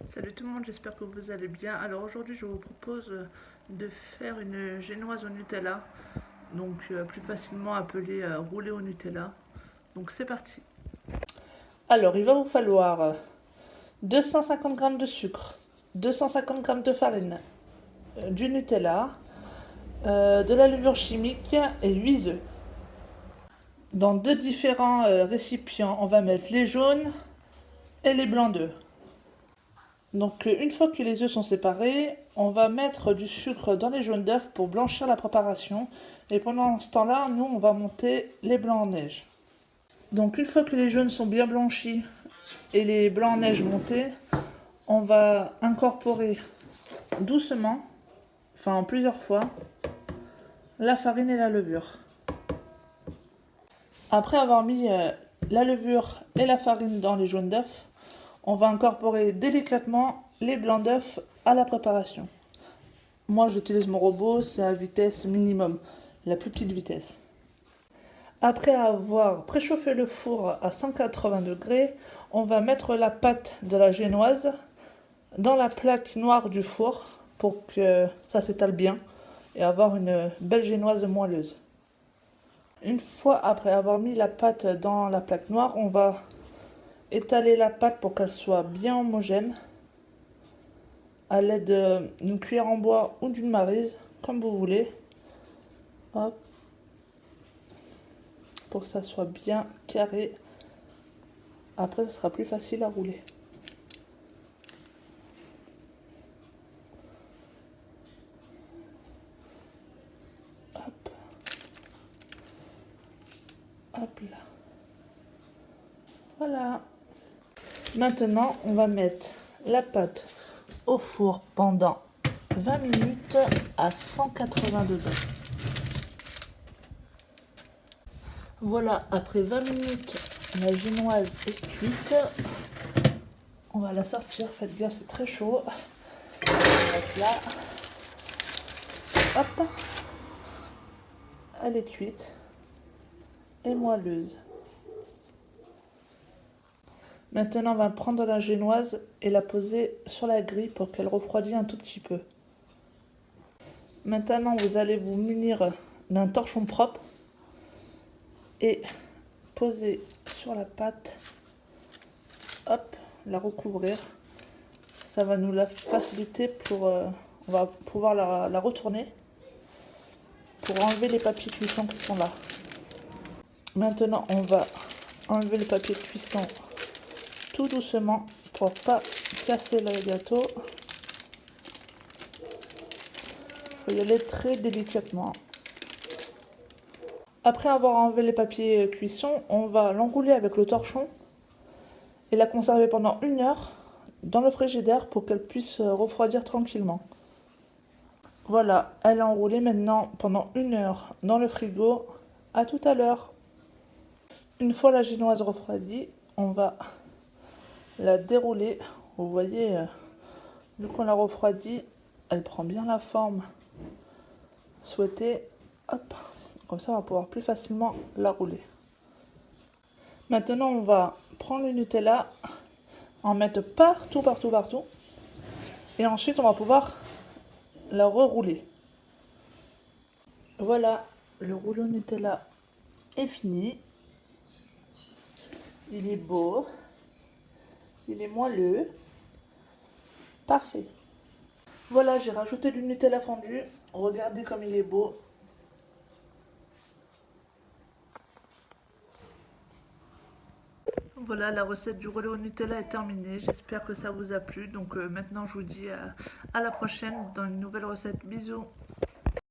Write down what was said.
Salut tout le monde, j'espère que vous allez bien. Alors aujourd'hui je vous propose de faire une génoise au Nutella, donc plus facilement appelée roulée au Nutella. Donc c'est parti. Alors il va vous falloir 250 g de sucre, 250 g de farine, du Nutella, de la levure chimique et 8 œufs. Dans deux différents récipients, on va mettre les jaunes et les blancs d'œufs. Donc une fois que les œufs sont séparés, on va mettre du sucre dans les jaunes d'œufs pour blanchir la préparation. Et pendant ce temps-là, nous, on va monter les blancs en neige. Donc une fois que les jaunes sont bien blanchis et les blancs en neige montés, on va incorporer doucement, enfin en plusieurs fois, la farine et la levure. Après avoir mis la levure et la farine dans les jaunes d'œufs, on va incorporer délicatement les blancs d'œufs à la préparation. Moi, j'utilise mon robot, c'est à vitesse minimum, la plus petite vitesse. Après avoir préchauffé le four à 180 degrés, on va mettre la pâte de la génoise dans la plaque noire du four pour que ça s'étale bien et avoir une belle génoise moelleuse. Une fois après avoir mis la pâte dans la plaque noire, on va étaler la pâte pour qu'elle soit bien homogène à l'aide d'une cuillère en bois ou d'une maryse, comme vous voulez. Hop. Pour que ça soit bien carré. Après, ce sera plus facile à rouler. Hop. Hop là. Voilà. Maintenant, on va mettre la pâte au four pendant 20 minutes à 180 degrés. Voilà, après 20 minutes, la génoise est cuite. On va la sortir, faites gaffe, c'est très chaud. On va mettre là. Hop. Elle est cuite et moelleuse. Maintenant, on va prendre la génoise et la poser sur la grille pour qu'elle refroidisse un tout petit peu. Maintenant, vous allez vous munir d'un torchon propre et poser sur la pâte. Hop, la recouvrir. Ça va nous la faciliter pour... on va pouvoir la retourner pour enlever les papiers cuissons qui sont là. Maintenant, on va enlever le papier cuisson tout doucement pour pas casser le gâteau. Il faut y aller très délicatement. Après avoir enlevé les papiers cuisson, on va l'enrouler avec le torchon et la conserver pendant 1 heure dans le frigidaire pour qu'elle puisse refroidir tranquillement. Voilà, elle est enroulée maintenant pendant 1 heure dans le frigo. À tout à l'heure. Une fois la génoise refroidie, on va la dérouler. Vous voyez, vu qu'on la refroidit, elle prend bien la forme souhaitée. Hop, comme ça on va pouvoir plus facilement la rouler. Maintenant on va prendre le Nutella, en mettre partout, partout, partout. Et ensuite on va pouvoir la rerouler. Voilà, le rouleau Nutella est fini. Il est beau. Il est moelleux. Parfait. Voilà, j'ai rajouté du Nutella fondu. Regardez comme il est beau. Voilà, la recette du roulé au Nutella est terminée. J'espère que ça vous a plu. Donc maintenant, je vous dis à la prochaine dans une nouvelle recette. Bisous.